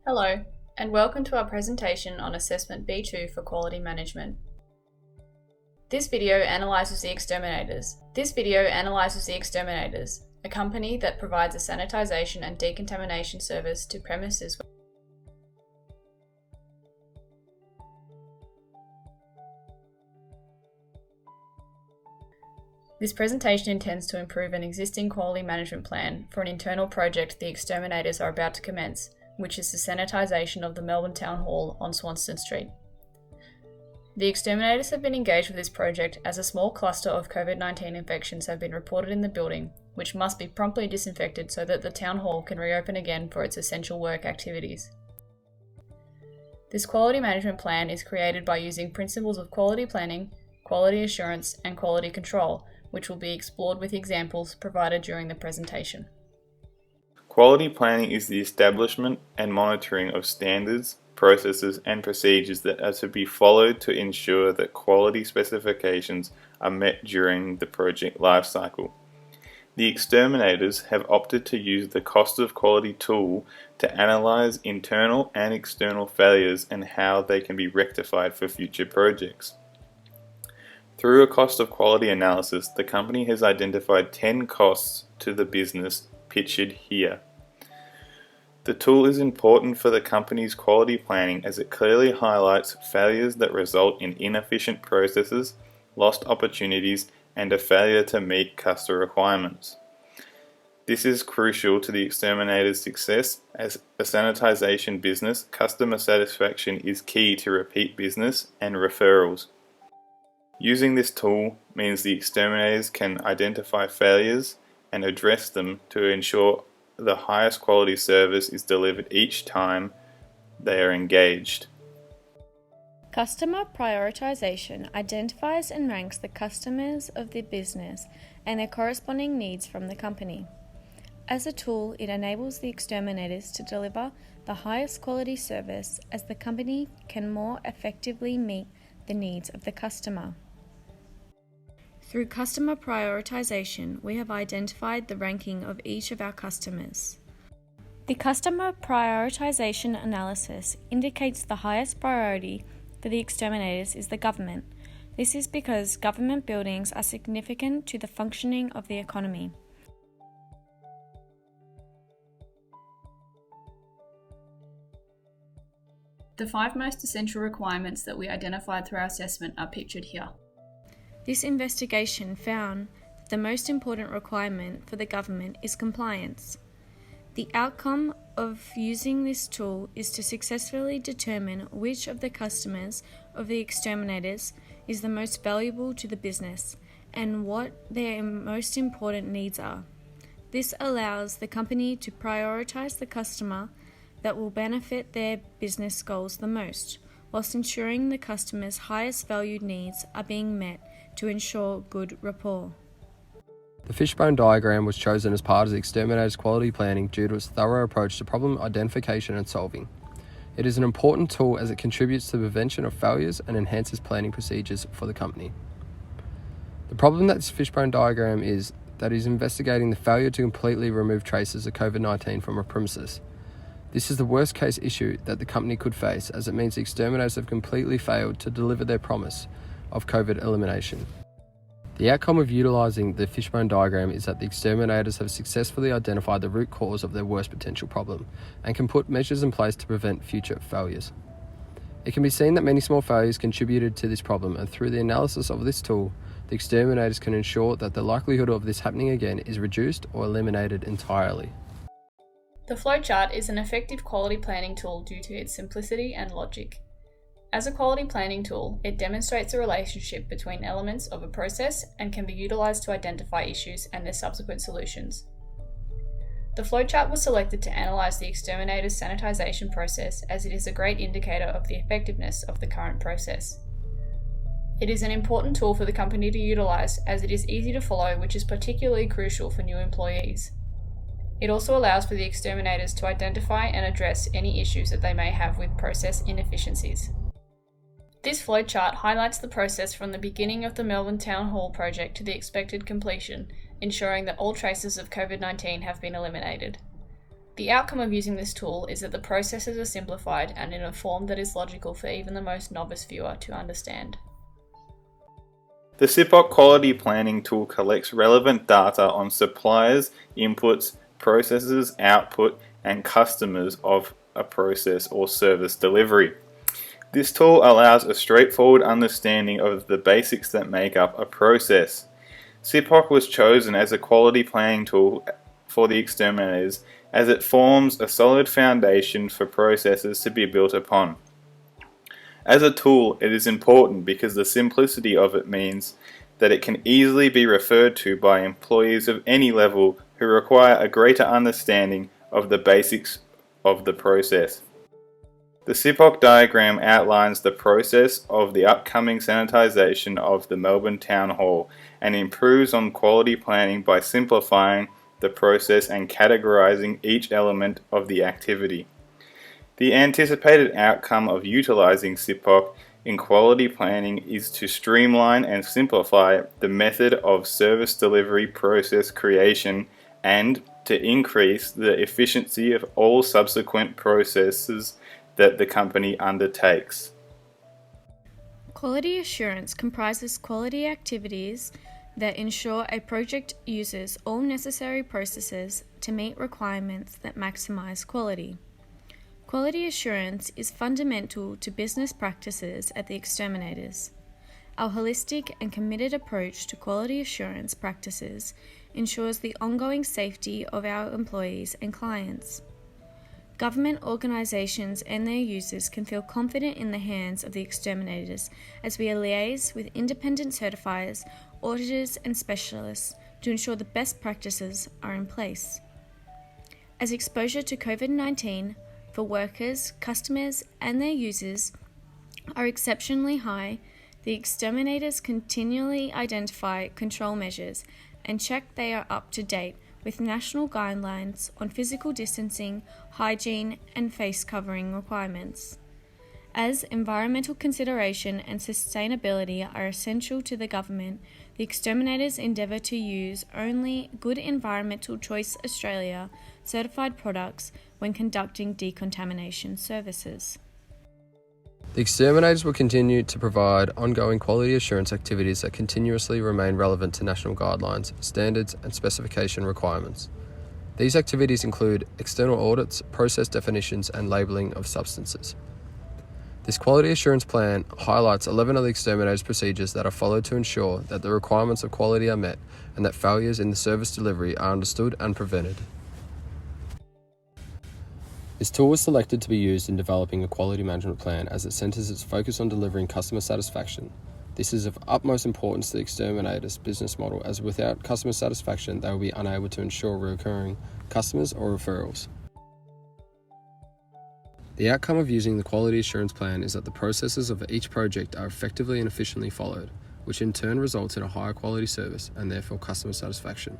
Hello, and welcome to our presentation on Assessment B2 for Quality Management. This video analyses the Exterminators. A company that provides a sanitisation and decontamination service to premises. This presentation intends to improve an existing quality management plan for an internal project the Exterminators are about to commence, which is the sanitisation of the Melbourne Town Hall on Swanston Street. The Exterminators have been engaged with this project as a small cluster of COVID-19 infections have been reported in the building, which must be promptly disinfected so that the Town Hall can reopen again for its essential work activities. This quality management plan is created by using principles of quality planning, quality assurance, and quality control, which will be explored with examples provided during the presentation. Quality planning is the establishment and monitoring of standards, processes, and procedures that are to be followed to ensure that quality specifications are met during the project lifecycle. The Exterminators have opted to use the cost of quality tool to analyze internal and external failures and how they can be rectified for future projects. Through a cost of quality analysis, the company has identified 10 costs to the business pictured here. The tool is important for the company's quality planning as it clearly highlights failures that result in inefficient processes, lost opportunities, and a failure to meet customer requirements. This is crucial to the Exterminator's success. As a sanitisation business, customer satisfaction is key to repeat business and referrals. Using this tool means the Exterminators can identify failures and address them to ensure the highest quality service is delivered each time they are engaged. Customer prioritization identifies and ranks the customers of the business and their corresponding needs from the company. As a tool, it enables the Exterminators to deliver the highest quality service as the company can more effectively meet the needs of the customer. Through customer prioritization, we have identified the ranking of each of our customers. The customer prioritization analysis indicates the highest priority for the Exterminators is the government. This is because government buildings are significant to the functioning of the economy. The 5 most essential requirements that we identified through our assessment are pictured here. This investigation found that the most important requirement for the government is compliance. The outcome of using this tool is to successfully determine which of the customers of the Exterminators is the most valuable to the business and what their most important needs are. This allows the company to prioritize the customer that will benefit their business goals the most, whilst ensuring the customer's highest valued needs are being met to ensure good rapport. The fishbone diagram was chosen as part of the Exterminator's quality planning due to its thorough approach to problem identification and solving. It is an important tool as it contributes to the prevention of failures and enhances planning procedures for the company. The problem that this fishbone diagram is that it is investigating the failure to completely remove traces of COVID-19 from a premises. This is the worst case issue that the company could face, as it means the Exterminators have completely failed to deliver their promise of COVID elimination. The outcome of utilising the fishbone diagram is that the Exterminators have successfully identified the root cause of their worst potential problem and can put measures in place to prevent future failures. It can be seen that many small failures contributed to this problem, and through the analysis of this tool, the Exterminators can ensure that the likelihood of this happening again is reduced or eliminated entirely. The flowchart is an effective quality planning tool due to its simplicity and logic. As a quality planning tool, it demonstrates the relationship between elements of a process and can be utilised to identify issues and their subsequent solutions. The flowchart was selected to analyse the Exterminator's sanitisation process as it is a great indicator of the effectiveness of the current process. It is an important tool for the company to utilise as it is easy to follow, which is particularly crucial for new employees. It also allows for the Exterminators to identify and address any issues that they may have with process inefficiencies. This flowchart highlights the process from the beginning of the Melbourne Town Hall project to the expected completion, ensuring that all traces of COVID-19 have been eliminated. The outcome of using this tool is that the processes are simplified and in a form that is logical for even the most novice viewer to understand. The SIPOC quality planning tool collects relevant data on suppliers, inputs, processes, output, and customers of a process or service delivery. This tool allows a straightforward understanding of the basics that make up a process. SIPOC was chosen as a quality planning tool for the exterminators as it forms a solid foundation for processes to be built upon. As a tool, it is important because the simplicity of it means that it can easily be referred to by employees of any level who require a greater understanding of the basics of the process. The SIPOC diagram outlines the process of the upcoming sanitisation of the Melbourne Town Hall and improves on quality planning by simplifying the process and categorising each element of the activity. The anticipated outcome of utilising SIPOC in quality planning is to streamline and simplify the method of service delivery process creation and to increase the efficiency of all subsequent processes that the company undertakes. Quality assurance comprises quality activities that ensure a project uses all necessary processes to meet requirements that maximize quality. Quality assurance is fundamental to business practices at the exterminators. Our holistic and committed approach to quality assurance practices ensures the ongoing safety of our employees and clients. Government organisations and their users can feel confident in the hands of the exterminators as we liaise with independent certifiers, auditors and specialists to ensure the best practices are in place. As exposure to COVID-19 for workers, customers and their users are exceptionally high, the exterminators continually identify control measures and check they are up to date with national guidelines on physical distancing, hygiene and face covering requirements. As environmental consideration and sustainability are essential to the government, the exterminators endeavour to use only Good Environmental Choice Australia certified products when conducting decontamination services. The exterminators will continue to provide ongoing quality assurance activities that continuously remain relevant to national guidelines, standards and specification requirements. These activities include external audits, process definitions and labelling of substances. This quality assurance plan highlights 11 of the exterminators' procedures that are followed to ensure that the requirements of quality are met and that failures in the service delivery are understood and prevented. This tool was selected to be used in developing a quality management plan as it centres its focus on delivering customer satisfaction. This is of utmost importance to the exterminators' business model, as without customer satisfaction they will be unable to ensure recurring customers or referrals. The outcome of using the quality assurance plan is that the processes of each project are effectively and efficiently followed, which in turn results in a higher quality service and therefore customer satisfaction.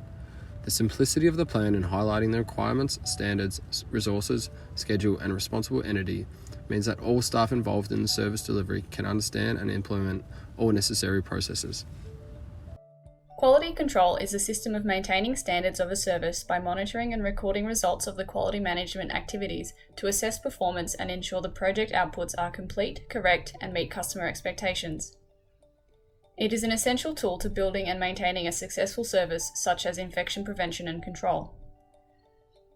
The simplicity of the plan in highlighting the requirements, standards, resources, schedule and responsible entity means that all staff involved in the service delivery can understand and implement all necessary processes. Quality control is a system of maintaining standards of a service by monitoring and recording results of the quality management activities to assess performance and ensure the project outputs are complete, correct, and meet customer expectations. It is an essential tool to building and maintaining a successful service such as infection prevention and control.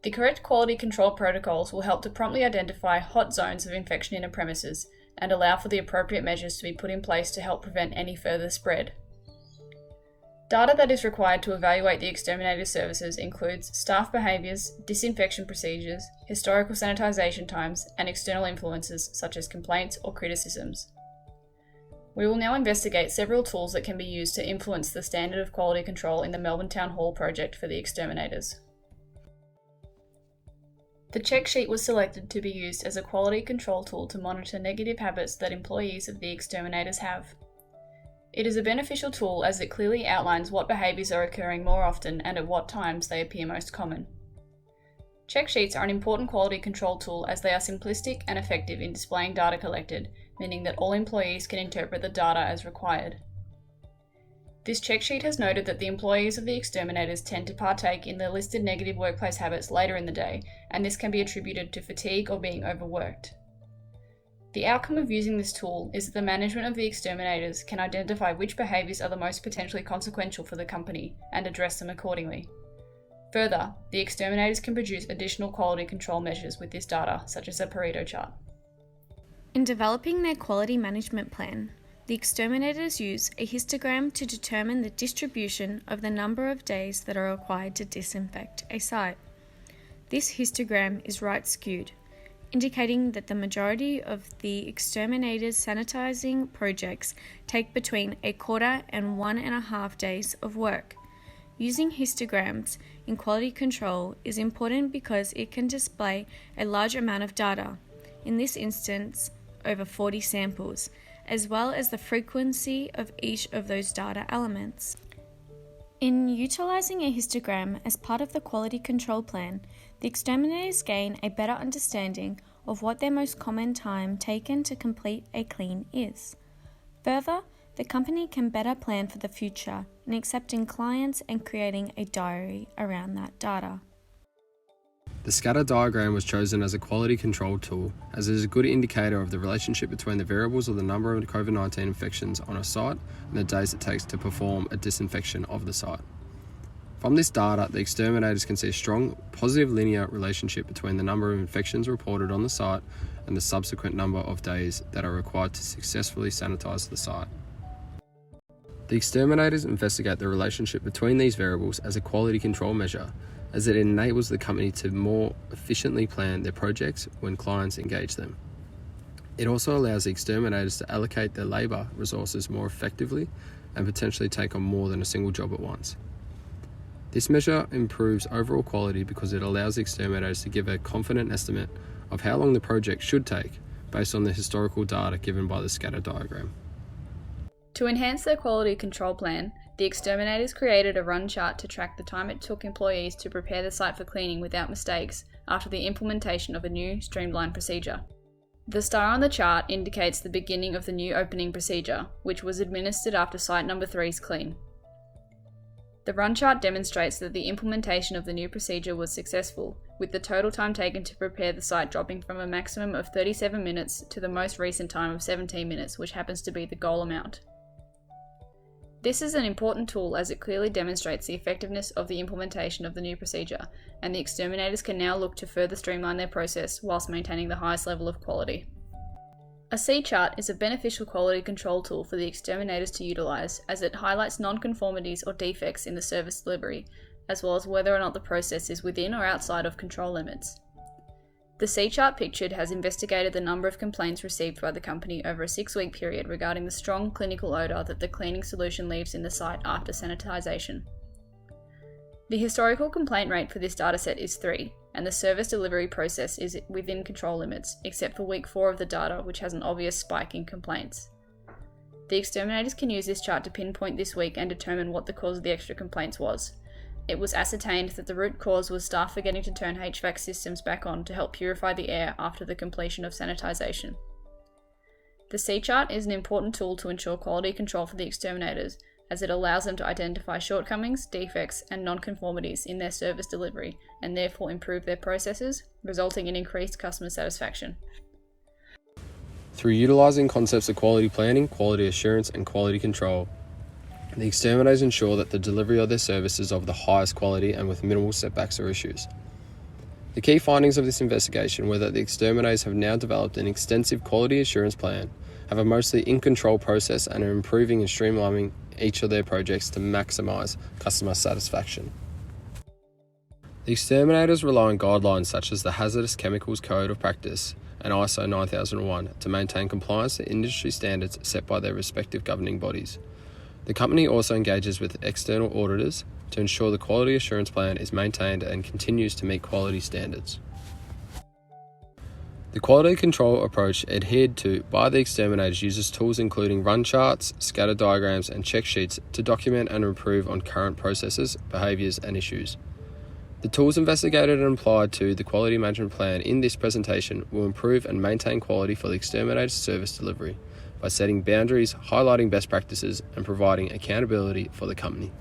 The correct quality control protocols will help to promptly identify hot zones of infection in a premises and allow for the appropriate measures to be put in place to help prevent any further spread. Data that is required to evaluate the exterminator services includes staff behaviours, disinfection procedures, historical sanitisation times, and external influences such as complaints or criticisms. We will now investigate several tools that can be used to influence the standard of quality control in the Melbourne Town Hall project for the exterminators. The check sheet was selected to be used as a quality control tool to monitor negative habits that employees of the exterminators have. It is a beneficial tool as it clearly outlines what behaviours are occurring more often and at what times they appear most common. Check sheets are an important quality control tool as they are simplistic and effective in displaying data collected, meaning that all employees can interpret the data as required. This check sheet has noted that the employees of the exterminators tend to partake in the listed negative workplace habits later in the day, and this can be attributed to fatigue or being overworked. The outcome of using this tool is that the management of the exterminators can identify which behaviours are the most potentially consequential for the company and address them accordingly. Further, the exterminators can produce additional quality control measures with this data, such as a Pareto chart. In developing their quality management plan, the exterminators use a histogram to determine the distribution of the number of days that are required to disinfect a site. This histogram is right skewed, indicating that the majority of the exterminators' sanitizing projects take between a quarter and 1.5 days of work. Using histograms in quality control is important because it can display a large amount of data, in this instance over 40 samples, as well as the frequency of each of those data elements. In utilizing a histogram as part of the quality control plan, the exterminators gain a better understanding of what their most common time taken to complete a clean is. Further, the company can better plan for the future in accepting clients and creating a diary around that data. The scatter diagram was chosen as a quality control tool as it is a good indicator of the relationship between the variables of the number of COVID-19 infections on a site and the days it takes to perform a disinfection of the site. From this data, the exterminators can see a strong, positive linear relationship between the number of infections reported on the site and the subsequent number of days that are required to successfully sanitize the site. The exterminators investigate the relationship between these variables as a quality control measure, as it enables the company to more efficiently plan their projects when clients engage them. It also allows the exterminators to allocate their labour resources more effectively and potentially take on more than a single job at once. This measure improves overall quality because it allows the exterminators to give a confident estimate of how long the project should take based on the historical data given by the scatter diagram. To enhance their quality control plan, the exterminators created a run chart to track the time it took employees to prepare the site for cleaning without mistakes after the implementation of a new streamlined procedure. The star on the chart indicates the beginning of the new opening procedure, which was administered after site number 3's clean. The run chart demonstrates that the implementation of the new procedure was successful, with the total time taken to prepare the site dropping from a maximum of 37 minutes to the most recent time of 17 minutes, which happens to be the goal amount. This is an important tool as it clearly demonstrates the effectiveness of the implementation of the new procedure, and the exterminators can now look to further streamline their process whilst maintaining the highest level of quality. A C-chart is a beneficial quality control tool for the exterminators to utilise, as it highlights non-conformities or defects in the service delivery, as well as whether or not the process is within or outside of control limits. The C-chart pictured has investigated the number of complaints received by the company over a 6-week period regarding the strong clinical odour that the cleaning solution leaves in the site after sanitisation. The historical complaint rate for this dataset is 3, and the service delivery process is within control limits, except for week 4 of the data, which has an obvious spike in complaints. The exterminators can use this chart to pinpoint this week and determine what the cause of the extra complaints was. It was ascertained that the root cause was staff forgetting to turn HVAC systems back on to help purify the air after the completion of sanitisation. The C-chart is an important tool to ensure quality control for the exterminators, as it allows them to identify shortcomings, defects, and non-conformities in their service delivery, and therefore improve their processes, resulting in increased customer satisfaction. Through utilising concepts of quality planning, quality assurance, and quality control, the exterminators ensure that the delivery of their service is of the highest quality and with minimal setbacks or issues. The key findings of this investigation were that the exterminators have now developed an extensive quality assurance plan, have a mostly in-control process, and are improving and streamlining each of their projects to maximise customer satisfaction. The exterminators rely on guidelines such as the Hazardous Chemicals Code of Practice and ISO 9001 to maintain compliance to industry standards set by their respective governing bodies. The company also engages with external auditors to ensure the quality assurance plan is maintained and continues to meet quality standards. The quality control approach adhered to by the exterminators uses tools including run charts, scatter diagrams, and check sheets to document and improve on current processes, behaviours, and issues. The tools investigated and applied to the quality management plan in this presentation will improve and maintain quality for the exterminator's service delivery, by setting boundaries, highlighting best practices, and providing accountability for the company.